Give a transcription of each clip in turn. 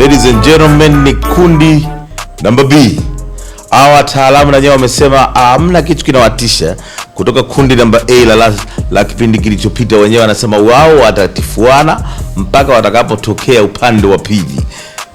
Ladies and gentlemen, ni kundi number B. Hawa wataalamu na nyewe wamesema hamna kitu kinawatisha kutoka kundi number A la kipindi kilichopita. Wenyewe wanasema wao watatifuana mpaka watakapotokea upande wa pili.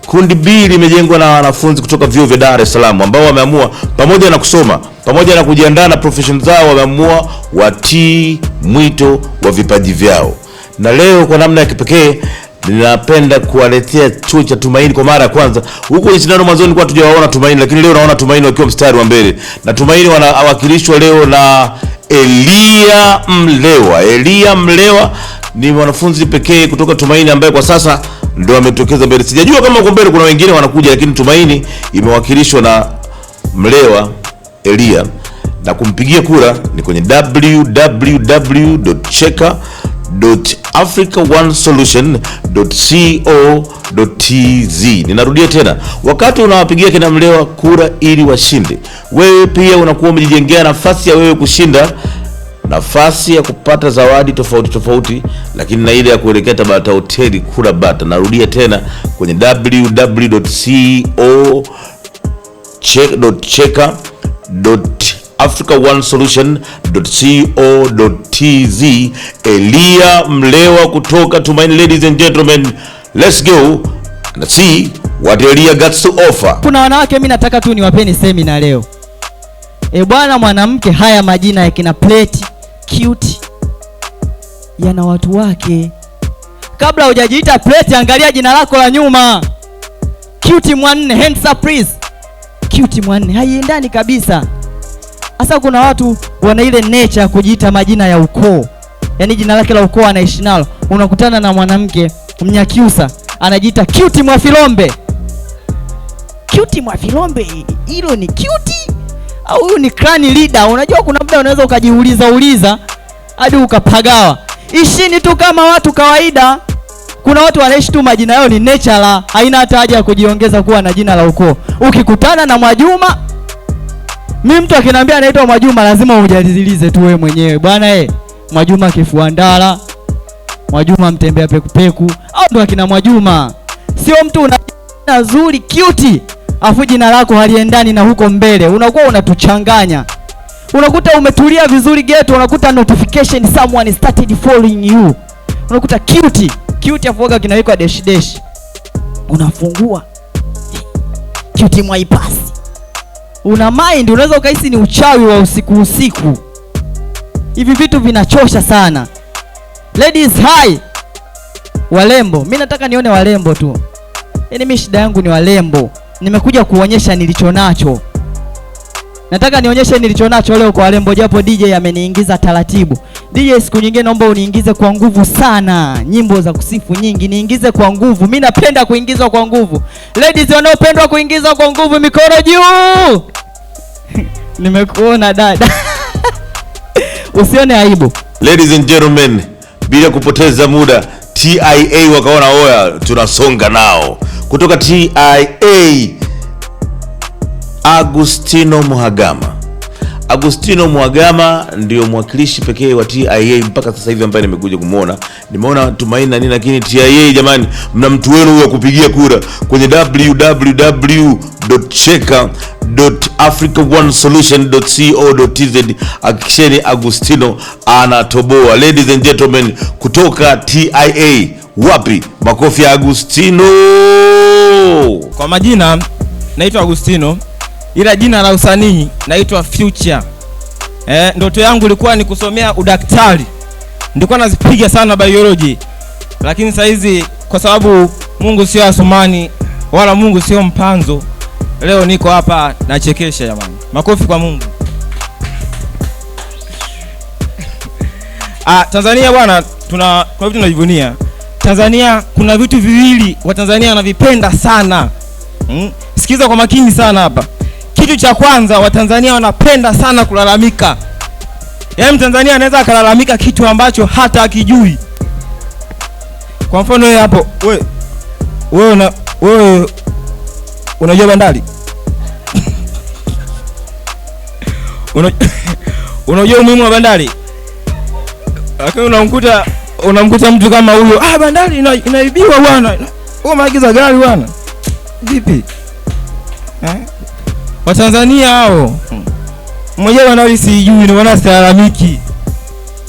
Kundi B limejengwa na wanafunzi kutoka vyuo vya Dar es Salaam ambao wameamua pamoja na kusoma, pamoja na kujiandaa na profession zao, wameamua watii mwito wa vipaji vyao. Na leo kwa namna ya kipekee ninapenda kuwaletea chuo cha Tumaini kwa mara ya kwanza. Huko nchini mwanzoni kwa tujawaona Tumaini, lakini leo naona Tumaini wakiwa mstari wa mbele. Na Tumaini wanawakilishwa leo na Elia Mlewa. Elia Mlewa ni mwanafunzi pekee kutoka Tumaini ambaye kwa sasa ndio ametokeza mbele. Sijajua kama huko mbele kuna wengine wanakuja, lakini Tumaini imewakilishwa na Mlewa Elia. Na kumpigia kura ni kwenye www.africaonesolution.co.tz. Ninarudia tena, wakati unawapigia kina Mlewa kura ili washinde, wewe pia unakuwa umejijengea nafasi ya wewe kushinda, nafasi ya kupata zawadi tofauti tofauti, lakini na ile ya kuelekea Tabata hoteli kura bata. Narudia tena kwenye www.africaonesolution.co.tz. Elia Mlewa kutoka Tumaini. Ladies and gentlemen, let's go and see what Elia got to offer. Kuna wanawake mimi nataka tu niwapeni seminar leo. Bwana mwanamke, haya majina ya kina Plate, Cute yana watu wake. Kabla hujajiita Plate, angalia jina lako la nyuma. Cute Mwanne, hands up please. Cute Mwanne haiendani kabisa. Asa kuna watu wana ile nature ya kujiita majina ya ukoo. Yaani jina lake la ukoo anaishi nalo. Unakutana na mwanamke Mnyakyusa anajiita Cute Mwafilombe. Cute Mwafilombe, hilo ni cute au huyu ni clan leader? Unajua kuna muda unaweza ukajiuliza hadi ukapagawa. Ishini tu kama watu kawaida. Kuna watu wanaishi tu majina yao ni natural, haina hata haja ya kujiongeza kuwa na jina la ukoo. Ukikutana na Mwajuma, mimi mtu akiniambia anaitwa Mwajuma lazima ujalizilize tu wewe mwenyewe. Bwana Mwajuma Kifuandala, Mwajuma Mtembea Pekupeku, au ndo akina Mwajuma. Sio mtu una jina zuri cute afu jina lako haliendani na huko mbele. Unakuwa unatuchanganya. Unakuta umetulia vizuri ghetto, unakuta notification someone started following you. Unakuta cute afu waga kinawekwa dash. Unafungua Cute Mwaipasi. Una mind, unaweza ukahisi ni uchawi wa usiku. Hivi vitu vinachosha sana. Ladies hi. Walembo, mimi nataka nione walembo tu. Yaani mimi shida yangu ni walembo. Nimekuja kuonyesha nilichonacho. Nataka nionyeshe nilichonacho leo kwa walembo, japo DJ ameniingiza taratibu. DJ, siku nyingine naomba uniingize kwa nguvu sana. Nyimbo za kusifu nyingi niingize kwa nguvu. Mimi napenda kuingizwa kwa nguvu. Ladies wanaopendwa kuingizwa kwa nguvu, mikono juu. Nimekuona dada. Usione aibu. Ladies and gentlemen, bila kupoteza muda, TIA wakaona oya tunasonga nao. Kutoka TIA, Agustino Mhagama ndio mwakilishi pekee wa TIA mpaka sasa hivi ambaye nimekuja kumuona. Nimeona Tumaini na nini, lakini TIA jamani, mna mtu wenu huyo kupigia kura kwenye www.africaonesolution.co.tz. Hakikisheni Agustino anatoboa. Ladies and gentlemen, kutoka TIA, wapi makofi ya Agustino? Kwa majina naitwa Agustino, ila jina la usanii naitwa Future. Ndoto yangu ilikuwa ni kusomea udaktari. Nilikuwa nazipiga sana biology. Lakini sasa hizi kwa sababu Mungu sio Asumani wala Mungu sio Mpanzo, leo niko hapa nachekesha jamani. Makofi kwa Mungu. Tanzania bwana, kuna vitu tunajivunia. Tanzania kuna vitu viwili wa Tanzania wanavipenda sana. Sikiza kwa makini sana hapa. Kitu cha kwanza, wa Tanzania wanapenda sana kulalamika. Yaani Mtanzania anaweza akalalamika kitu ambacho hata akijui. Kwa mfano wewe hapo, wewe unajua bandari? Unajua umuhimu wa bandari? Lakini unamkuta mtu kama huyo, bandari inaibiwa bwana. Wewe maagiza gari bwana. vipi? Watanzania hao mmoja wanaoisijui ni wanasilalamiki.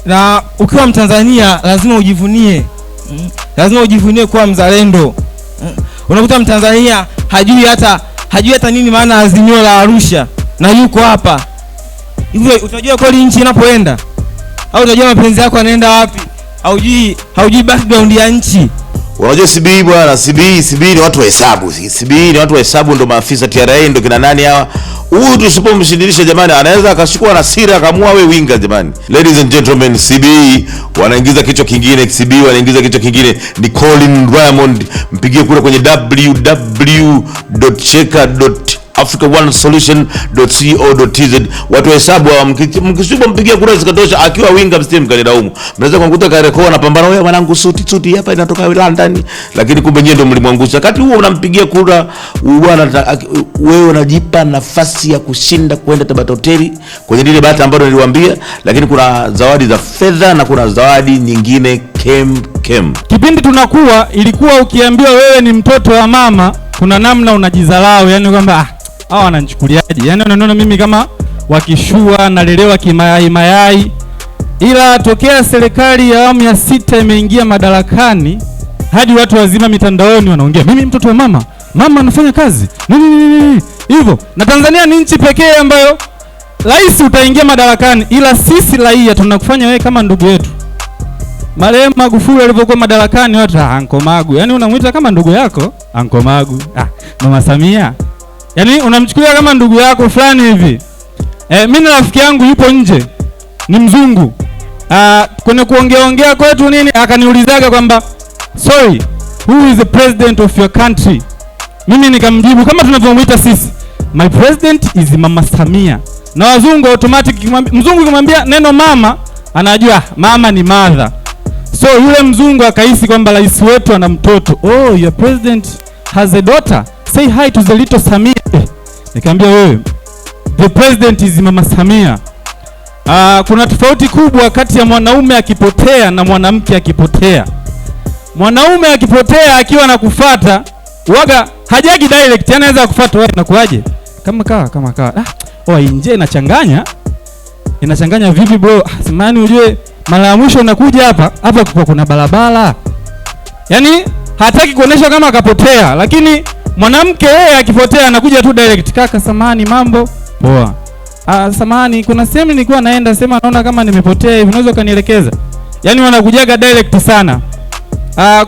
Na ukiwa Mtanzania lazima ujivunie. Lazima ujivunie kuwa mzalendo. Unakuta Mtanzania hajui hata nini maana azimio la Arusha na yuko hapa. Hivyo utajua kweli nchi inapoenda? Au utajua mapenzi yako yanaenda wapi? Haujui background ya nchi. Unajua CBE bwana, CBE ni watu wa hesabu. CBE ni watu wa hesabu, ndo maafisa TRA, ndo kina nani hawa. Huyu tusipomshindilisha jamani, anaweza akashikwa na sira akamua we winga jamani. Ladies and gentlemen, CBE wanaingiza kichwa kingine, CBE wanaingiza kichwa kingine. Ni Colin Raymond, mpigie kura kwenye www.cheka.africa1solution.co.tz. Watu wa hesabu mkishuba mpigie kura zikatosha, akiwa winga mstim kanilaumu. Mnaweza kumkuta Kariakoo anapambana, wewe mwanangu suti hapa inatoka London, lakini kumbe nyie ndio mlimwangusha. Wakati huo unampigia kura bwana, wewe unajipa nafasi ya kushinda kwenda Tabata Hoteli kwenye ile bata ambayo niliwaambia, lakini kuna zawadi za fedha na kuna zawadi nyingine kem. Kipindi tunakuwa ilikuwa ukiambiwa wewe ni mtoto wa mama, kuna namna unajizalau, yani kwamba hao wananichukuliaje? Yani wanaona mimi kama wakishua nalelewa kimayai. Ila tokea serikali ya awamu ya 6 imeingia madarakani, hadi watu wazima mitandaoni wanaongea mimi mtoto wa mama anafanya kazi nini hivyo. Na Tanzania ni nchi pekee ambayo rais utaingia madarakani, ila sisi raia tunakufanya wewe kama ndugu yetu. Marehemu Magufuli alipokuwa madarakani watu Anko Magu, yani unamuita kama ndugu yako Anko Magu. Mama Samia, yani unamchukulia kama ndugu yako fulani hivi. Mimi na rafiki yangu yupo nje, ni mzungu. Kwenye kuongea kwetu nini, akaniulizaga kwamba sorry, who is the president of your country? Mimi nikamjibu kama tunavyomuita sisi, my president is Mama Samia. Na wazungu automatic, mzungu kumwambia neno mama anajua mama ni mother. So yule mzungu akahisi kwamba rais wetu ana mtoto. Oh, your president has a daughter, say hi to the little Samia. Nikamwambia wewe, the president is Mama Samia. Kuna tofauti kubwa kati ya mwanaume akipotea na mwanamke akipotea. Mwanaume akipotea akiwa anakufuata waga hajagi direct, anaweza kufuata wewe nakuaje? Kama kawa. Nje inachanganya vipi bro? Samani ujue mara ya mwisho unakuja hapa kwa kuna barabara. Yaani hataki kuonesha kama akapotea, lakini mwanamke yeye akipotea anakuja tu direct, kaka samani mambo poa. Samani kuna sehemu nilikuwa naenda, sema naona kama nimepotea hivi, unaweza kanielekeza? Yaani wanakujaga direct sana.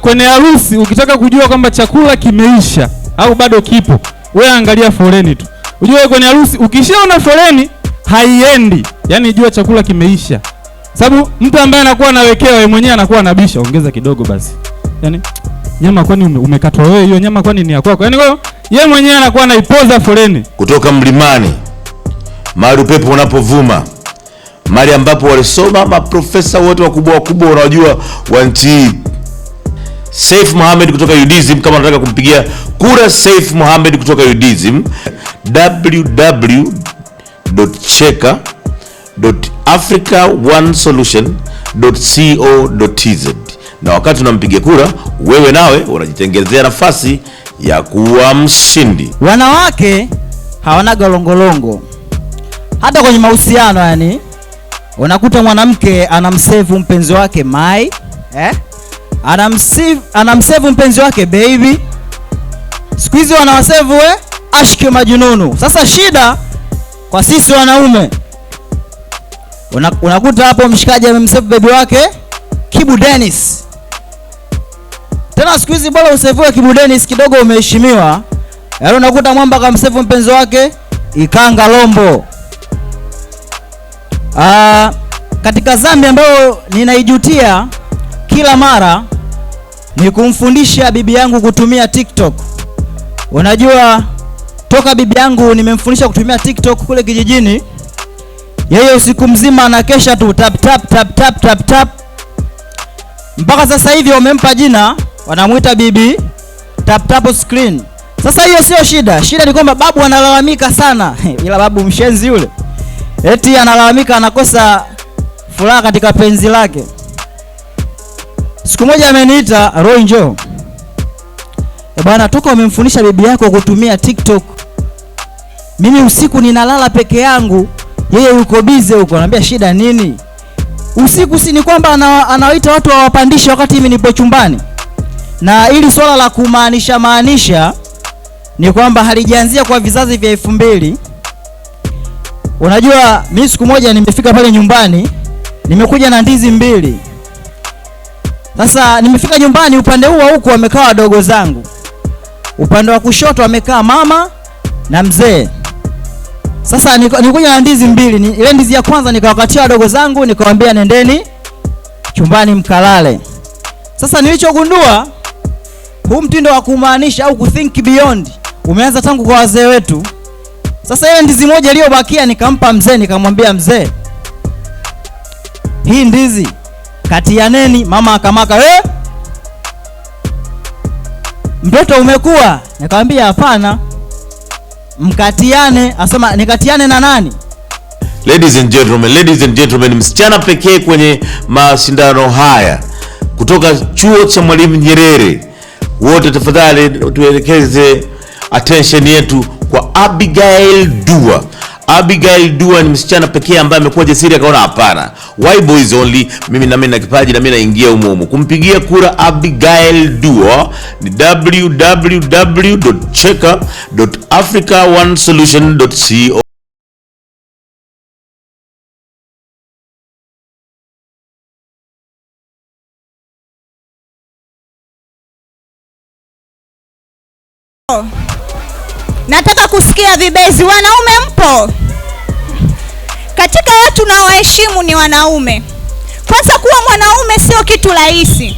Kwenye harusi ukitaka kujua kwamba chakula kimeisha au bado kipo, wewe angalia foleni tu. Ujue kwenye harusi ukishaona foleni haiendi, yani jua chakula kimeisha. Sababu mtu ambaye anakuwa anawekewa yeye mwenyewe anakuwa anabisha, ongeza kidogo basi. Yani nyama kwani umekatwa wewe, hiyo nyama kwani ni ya kwako? Yani yeye mwenyewe anakuwa anaipoza foleni. Kutoka mlimani, mahali upepo unapovuma, mahali ambapo walisoma maprofesa wote wakubwa unajua wa nchi. Saif Mohamed kutoka UDSM, kama unataka kumpigia kura Saif Mohamed kutoka UDSM, www.cheka.africa1solution.co.tz. Na wakati unampigia kura, wewe nawe unajitengezea nafasi ya kuwa mshindi. Wanawake hawana galongolongo. Hata kwenye mahusiano yani, unakuta mwanamke anamsave mpenzi wake mai, anamsave mpenzi wake baby. Siku hizi wanawasave ashke majununu. Sasa shida kwa sisi wanaume, unakuta hapo mshikaji amemsave baby wake Kibu Dennis. Tena siku hizi bora usave Kibu Dennis kidogo umeheshimiwa. Yaani unakuta mwamba akamsave mpenzi wake Ikanga Lombo. Katika dhambi ambayo ninaijutia kila mara ni kumfundisha bibi yangu kutumia TikTok. Unajua toka bibi yangu nimemfundisha kutumia TikTok kule kijijini, yeye usiku mzima anakesha tu tap. Mpaka sasa hivi wamempa jina, wanamuita bibi tap screen. Sasa hiyo sio shida. Shida ni kwamba babu analalamika sana. Ila babu mshenzi yule. Eti analalamika anakosa furaha katika penzi lake. Siku moja ameniita, "Roy njoo." Bwana, toka umemfundisha bibi yako kutumia TikTok, mimi usiku ninalala peke yangu, yeye yuko busy huko. Anambia shida nini? Usiku si ni kwamba anawaita watu wawapandishe wakati mimi nipo chumbani. Na ili swala la kumaanisha ni kwamba halijaanzia kwa vizazi vya 2000. Unajua mimi siku moja nimefika pale nyumbani, nimekuja na ndizi 2. Sasa nimefika nyumbani, upande huu huko wamekaa wadogo zangu. Upande wa kushoto wamekaa mama na mzee. Sasa nilikuja na ndizi 2. Ile ndizi ya kwanza nikawakatia wadogo zangu, nikawaambia nendeni chumbani mkalale. Sasa nilichogundua, huu mtindo wa kumaanisha au kuthink beyond umeanza tangu kwa wazee wetu. Sasa ile ndizi moja iliyobakia nikampa mzee, nikamwambia mzee, hii ndizi katianeni. Mama akamaka, mtoto umekuwa? Nikamwambia hapana, mkatiane. Asema nikatiane na nani? Ladies and gentlemen, msichana pekee kwenye mashindano haya kutoka chuo cha Mwalimu Nyerere. Wote tafadhali tuelekeze attention yetu kwa Abigail Dua. Abigail Dua ni msichana pekee ambaye amekuwa jasiri akaona hapana, why boys only, mimi na kipaji na mimi naingia humo. Kumpigia kura Abigail Dua ni www.cheka.africaonesolution.co. Nataka kusikia vibezi. Wanaume mpo? Katika watu na waheshimu ni wanaume. Kwanza kuwa mwanaume sio kitu rahisi.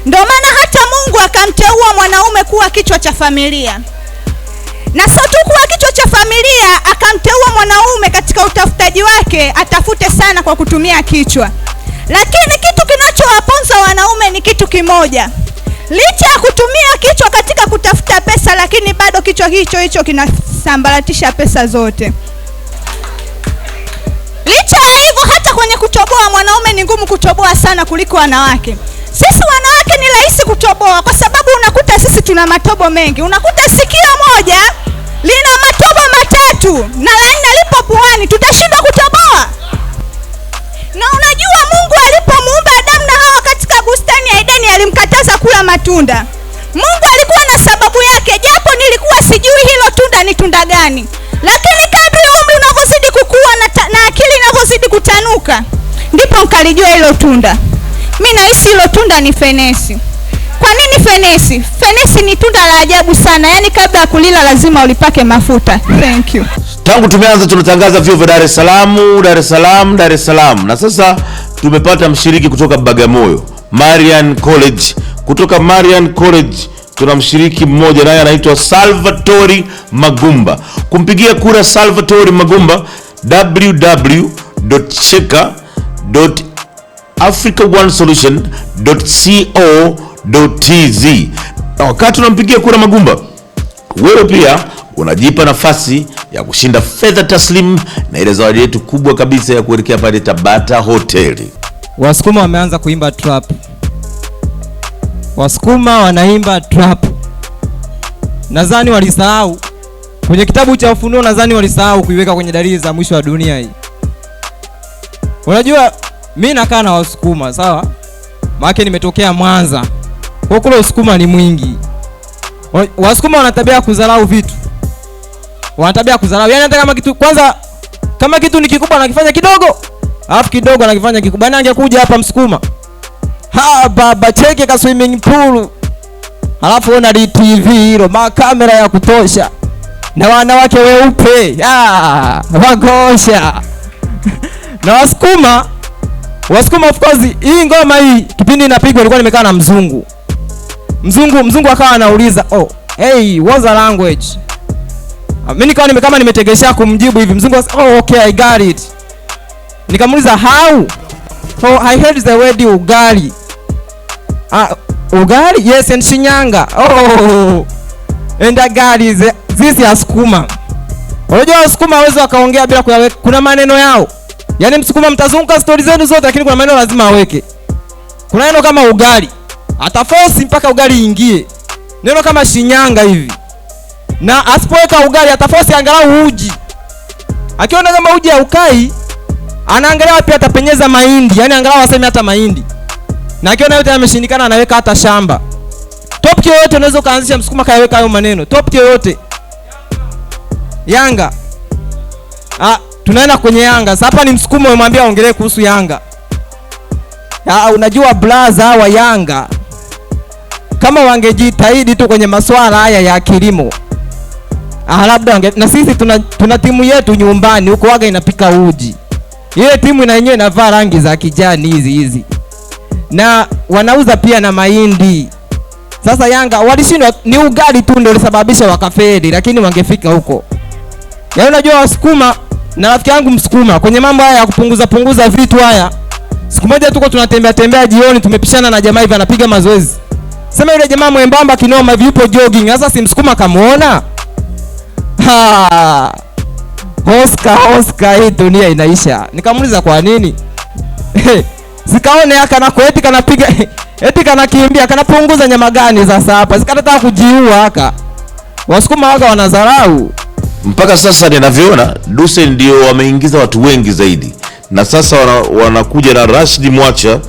Ndio maana hata Mungu akamteua mwanaume kuwa kichwa cha familia. Na sio tu kuwa kichwa cha familia, akamteua mwanaume katika utafutaji wake atafute sana kwa kutumia kichwa. Lakini kitu kinachowaponza wanaume ni kitu kimoja. Licha ya kutumia kichwa katika kutafuta pesa, lakini bado kichwa hicho kinasambaratisha pesa zote. Licha ya hivyo, hata kwenye kutoboa mwanaume ni ngumu kutoboa sana kuliko wanawake. Sisi wanawake ni rahisi kutoboa kwa sababu unakuta sisi tuna matobo mengi. Unakuta sikio moja lina matobo 3 na la 4 lipo puani, tutashindwa kutoboa? Na unajua Mungu alipomuumba Adamu na Hawa katika bustani ya Edeni alimkataza kula matunda. Mungu alikuwa na sababu yake, japo nilikuwa sijui hilo tunda ni tunda gani. Lakini kadri umri unavyozidi kukua na akili inavyozidi kutanuka, ndipo nikalijua hilo tunda. Mimi nahisi hilo tunda ni fenesi. Kwa nini fenesi? Fenesi ni tunda la ajabu sana. Yaani kabla ya kulila lazima ulipake mafuta. Thank you. Tangu tumeanza tunatangaza vyuo vya Dar es Salaam. Na sasa tumepata mshiriki kutoka Bagamoyo, Marian College. Kutoka Marian College tuna mshiriki mmoja naye anaitwa Salvatori Magumba. Kumpigia kura Salvatori Magumba www.cheka.africaonesolution.co.tz. Na wakati tunampigia kura Magumba, wewe pia unajipa nafasi ya kushinda fedha taslim na ile zawadi yetu kubwa kabisa ya kuelekea pale Tabata Hoteli. Wasukuma wameanza kuimba trap. Wasukuma wanaimba trap. Nadhani walisahau kwenye kitabu cha Ufunuo, nadhani walisahau kuiweka kwenye dalili za mwisho wa dunia hii. Unajua mimi nakaa na Wasukuma, sawa? Maana nimetokea Mwanza. Kwa kule Wasukuma ni mwingi. Wasukuma wana tabia kudharau vitu. Wana tabia kudharau. Yaani hata kama kitu kwanza, kama kitu ni kikubwa anakifanya kidogo, alafu kidogo anakifanya kikubwa. Yaani angekuja hapa Msukuma, baba cheke ka swimming pool, alafu ona TV hilo, makamera ya kutosha na wanawake weupe wagosha. Na Wasukuma of course, hii ngoma hii kipindi inapigwa nilikuwa nimekaa na mzungu akawa anauliza, hey, what's the language? Mimi nikawa kama nimetegesha kumjibu hivi. Mzungu akasema, okay, I got it. Nikamuuliza how? I heard the word ugali. Ugali? Yes, and Shinyanga. And I got it. This is Sukuma. Unajua Wasukuma hawezi wakaongea bila kuyaweka. Kuna maneno yao. Yaani Msukuma mtazunguka stories zenu zote, lakini kuna maneno lazima aweke. Kuna neno kama ugali, ataforce mpaka ugali ingie. neno kama Shinyanga hivi, na asipoweka ugali atafosi angalau uji. Akiona kama uji haukai, anaangalia wapi atapenyeza mahindi, yani angalau aseme hata mahindi. Na akiona yote yameshindikana, anaweka hata shamba. Top yoyote unaweza kaanzisha Msukuma kayaweka hayo maneno. Top yoyote. Yanga. Tunaenda kwenye Yanga. Sasa hapa ni Msukuma umemwambia aongelee kuhusu Yanga. Unajua blaza wa Yanga, kama wangejitahidi tu kwenye masuala haya ya kilimo, labda na sisi tuna timu yetu nyumbani huko waga inapika uji. Ile timu ina yenyewe inavaa rangi za kijani hizi. Na wanauza pia na mahindi. Sasa Yanga walishindwa, ni ugali tu ndio ulisababisha wakafeli, lakini wangefika huko. Yaani unajua Wasukuma, na rafiki yangu Msukuma kwenye mambo haya ya kupunguza vitu haya. Siku moja tuko tunatembea jioni, tumepishana na jamaa hivi anapiga mazoezi. Sema yule jamaa mwembamba kinoma hivi yupo jogging. Sasa si Msukuma kamuona? Oscar, hii dunia inaisha. Nikamuuliza kwa nini? Sikaone haka na kweti kanapiga eti kanakimbia kanapunguza nyama gani sasa hapa? Sikataka kujiua haka. Wasukuma waga wanadharau. Mpaka sasa ninavyoona Duse ndio wameingiza watu wengi zaidi. Na sasa wanakuja na Rashid Mwacha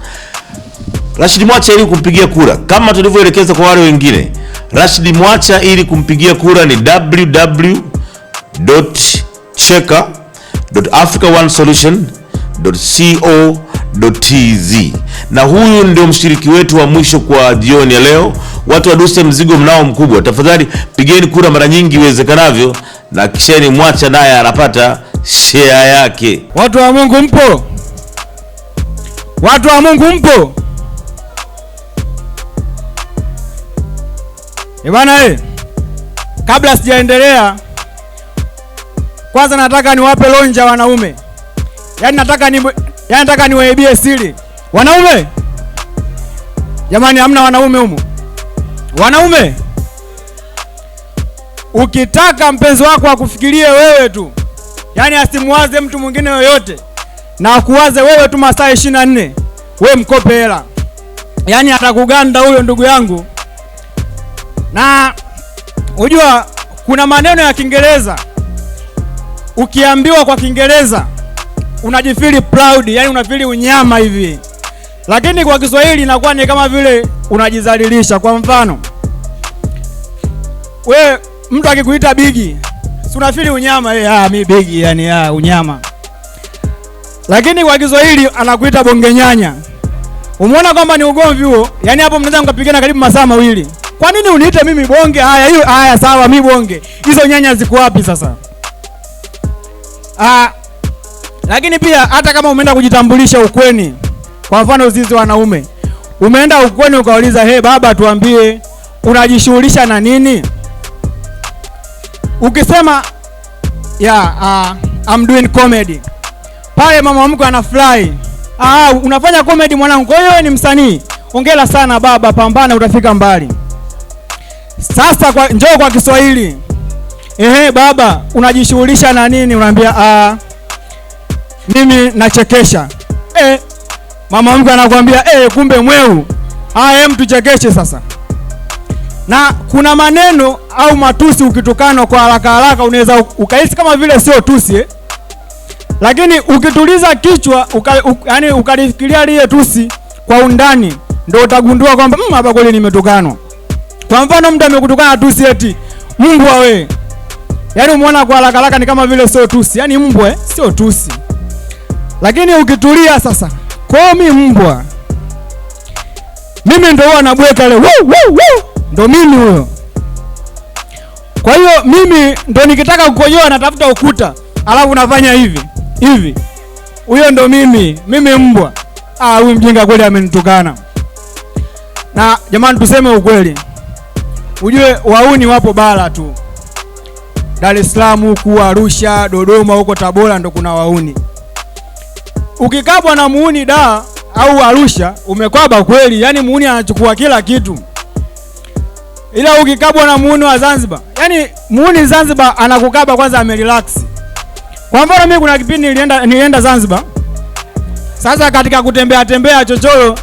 ili kumpigia kura. Kama tulivyoelekeza kwa wale wengine, Rashid Mwacha ili kumpigia kura ni www.cheka.africaonesolution.co.tz. Na huyu ndio mshiriki wetu wa mwisho kwa jioni ya leo. Watu wa Duse mzigo mnao mkubwa. Tafadhali pigeni kura mara nyingi iwezekanavyo, na kisheni Mwacha naye anapata share yake. Watu wa Mungu mpo? Watu wa Mungu mpo? Bwana kabla sijaendelea, kwanza nataka niwape lonja wanaume. Yaani nataka niwaibie siri. Wanaume? Jamani, hamna wanaume humu. Wanaume, ukitaka mpenzi wako akufikirie wewe tu, yaani asimwaze mtu mwingine yoyote, na akuwaze wewe tu masaa 24, wewe mkope hela. Yaani atakuganda huyo ndugu yangu. Na unajua kuna maneno ya Kiingereza, ukiambiwa kwa Kiingereza unajifeel proud, yani unafeel unyama hivi. Lakini kwa Kiswahili inakuwa ni kama vile unajizalilisha. Kwa mfano, wewe mtu akikuita bigi, si unafeel unyama, mimi bigi, yani unyama. Lakini kwa Kiswahili anakuita bonge nyanya. Umeona kwamba ni ugomvi huo? Yani hapo mnaweza mkapigana karibu masaa mawili. Kwa nini uniite mimi bonge? Haya sawa, mimi bonge. Hizo nyanya ziko wapi sasa? Lakini pia hata kama umeenda kujitambulisha ukweni, kwa mfano sisi wanaume, umeenda ukweni ukauliza, baba tuambie unajishughulisha na nini? Ukisema I'm doing comedy, pale mama mkwe anafurahi. Unafanya comedy mwanangu, kwa hiyo ni msanii. Hongera sana baba, pambana utafika mbali. Sasa njoo kwa Kiswahili. Baba unajishughulisha na nini? Unaambia mimi nachekesha. Mama mkwe anakuambia kumbe mweu. Mtu chekeshe sasa. Na kuna maneno au matusi ukitukana kwa haraka unaweza ukahisi kama vile sio tusi, lakini ukituliza kichwa yani ukalifikiria lile tusi kwa undani, ndio utagundua kwamba hapa kweli nimetukanwa. Kwa mfano mtu amekutukana tusi eti mbwa we. Yaani umeona kwa haraka ni kama vile sio tusi. Yaani mbwa sio tusi. Lakini ukitulia sasa, kwa mimi mbwa, mimi ndio huwa nabweka ile ndio mimi huyo. Kwa hiyo mimi ndio nikitaka kukojoa natafuta ukuta, alafu nafanya hivi. Huyo ndio mimi mbwa. Huyu mjinga kweli amenitukana. Na jamani, tuseme ukweli. Ujue wauni wapo bara tu. Dar es Salaam huku, Arusha, Dodoma huko, Tabora ndo kuna wauni. Ukikabwa na muuni Dar au Arusha, umekwaba kweli, yani muuni anachukua kila kitu. Ila ukikabwa na muuni wa Zanzibar, yani muuni Zanzibar anakukaba kwanza amerelax. Kwa mfano mimi kuna kipindi nilienda Zanzibar. Sasa katika kutembea chochoro,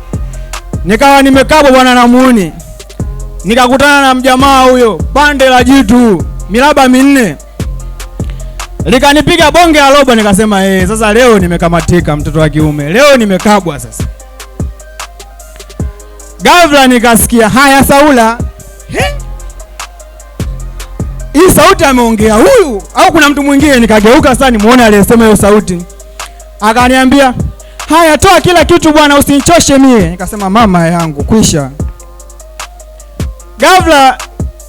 nikawa nimekabwa bwana na muuni. nikakutana na mjamaa huyo, pande la jitu, miraba 4. Likanipiga bonge la roba, nikasema sasa leo nimekamatika, mtoto wa kiume. Leo nimekabwa sasa. Ghafla nikasikia, haya Saula. Hii sauti ameongea huyu au kuna mtu mwingine? Nikageuka sasa nimuone aliyesema hiyo sauti. Akaniambia, haya toa kila kitu bwana, usinichoshe mie. Nikasema mama yangu kwisha. Ghafla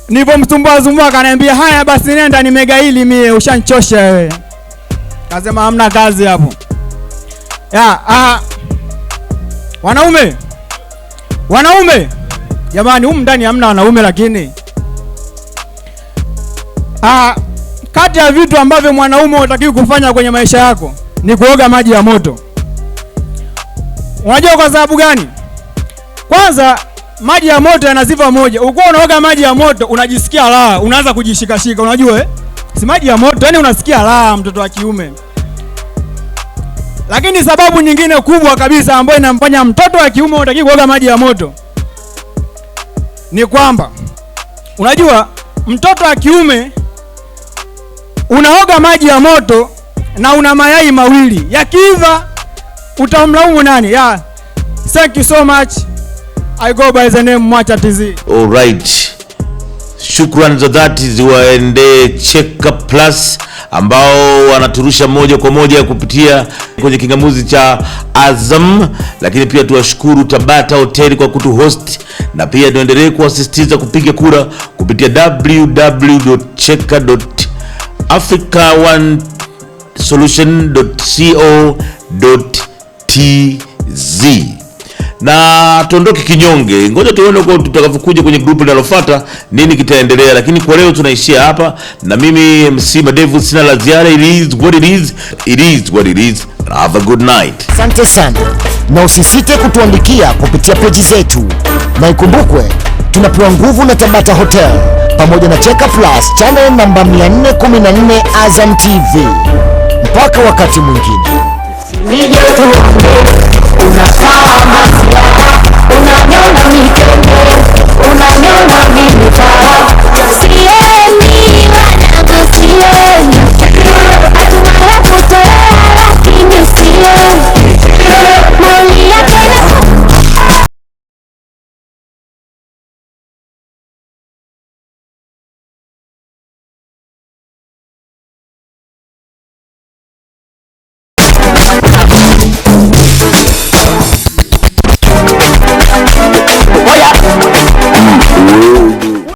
nilipomsumbua zumbua akaniambia, haya basi nenda, nimegaili mie, ushanichosha wewe. Akasema hamna kazi hapo. Wanaume jamani, humu ndani hamna wanaume, lakini kati ya vitu ambavyo mwanaume unatakiwa kufanya kwenye maisha yako ni kuoga maji ya moto. Unajua kwa sababu gani? Kwanza maji ya moto yana sifa moja. Ukiwa unaoga maji ya moto unajisikia raha, unaanza kujishikashika, unajua si maji ya moto, yani unasikia raha, mtoto wa kiume. Lakini sababu nyingine kubwa kabisa ambayo inamfanya mtoto wa kiume unatakiwa kuoga maji ya moto ni kwamba unajua mtoto wa kiume unaoga maji ya moto na una mayai mawili. Yakiiva utamlaumu nani? Thank you so much. I go by the name Mwacha TZ. All right. Shukrani za dhati ziwaende Cheka Plus ambao wanaturusha moja kwa moja kupitia kwenye kingamuzi cha Azam, lakini pia tuwashukuru Tabata Hotel kwa kutuhost, na pia tuendelee kuwasisitiza kupiga kura kupitia www.cheka.africaonesolution.co.tz. Na tuondoke kinyonge, ngoja tuone kwa tutakavyokuja kwenye grupu linalofuata nini kitaendelea, lakini kwa leo tunaishia hapa, na mimi MC Madevu sina la ziada. It is what it is, it is what it is. Have a good night. Asante sana, na usisite kutuandikia kupitia peji zetu, na ikumbukwe tunapewa nguvu na Tabata Hotel pamoja na Cheka Plus channel namba 414 Azam TV. Mpaka wakati mwingine. Unanyona